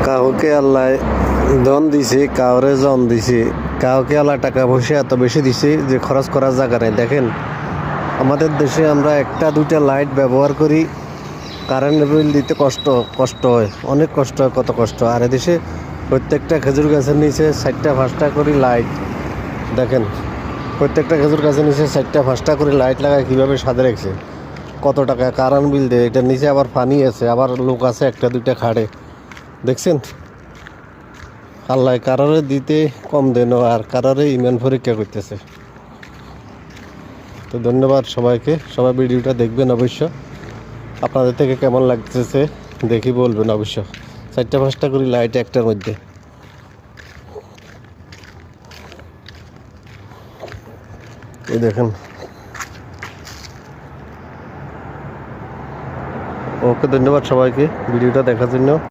কাউকে আল্লাহ ধন দিছে, কাউরে জন দিছে, কাউকে আল্লাহ টাকা পয়সা এত বেশি দিছে যে খরচ করার জায়গা নেই। দেখেন আমাদের দেশে আমরা একটা দুইটা লাইট ব্যবহার করি, কারেন্ট বিল দিতে কষ্ট হয়, অনেক কষ্ট হয়, কত কষ্ট। আর এদেশে প্রত্যেকটা খেজুর গাছের নিচে 4টা 5টা করে লাইট। দেখেন প্রত্যেকটা খেজুর গাছের নিচে 4টা 5টা করে লাইট লাগায় কীভাবে সাজে রাখছে, কত টাকা কারেন্ট বিল দেয়। এটার নিচে আবার পানি আছে, আবার লোক আছে একটা দুইটা খাড়ে। দেখছেন আল্লাহ কারোরে দিতে কম দেন আর কারোরে ইমান পরীক্ষা করতেছে। তো ধন্যবাদ সবাইকে, সবাই ভিডিওটা দেখবেন অবশ্য। আপনাদের থেকে কেমন লাগতেছে দেখি বলবেন অবশ্য। 4টা 5টা করে লাইট একটার মধ্যে। এই দেখেন। ওকে ধন্যবাদ সবাইকে ভিডিওটা দেখার জন্য।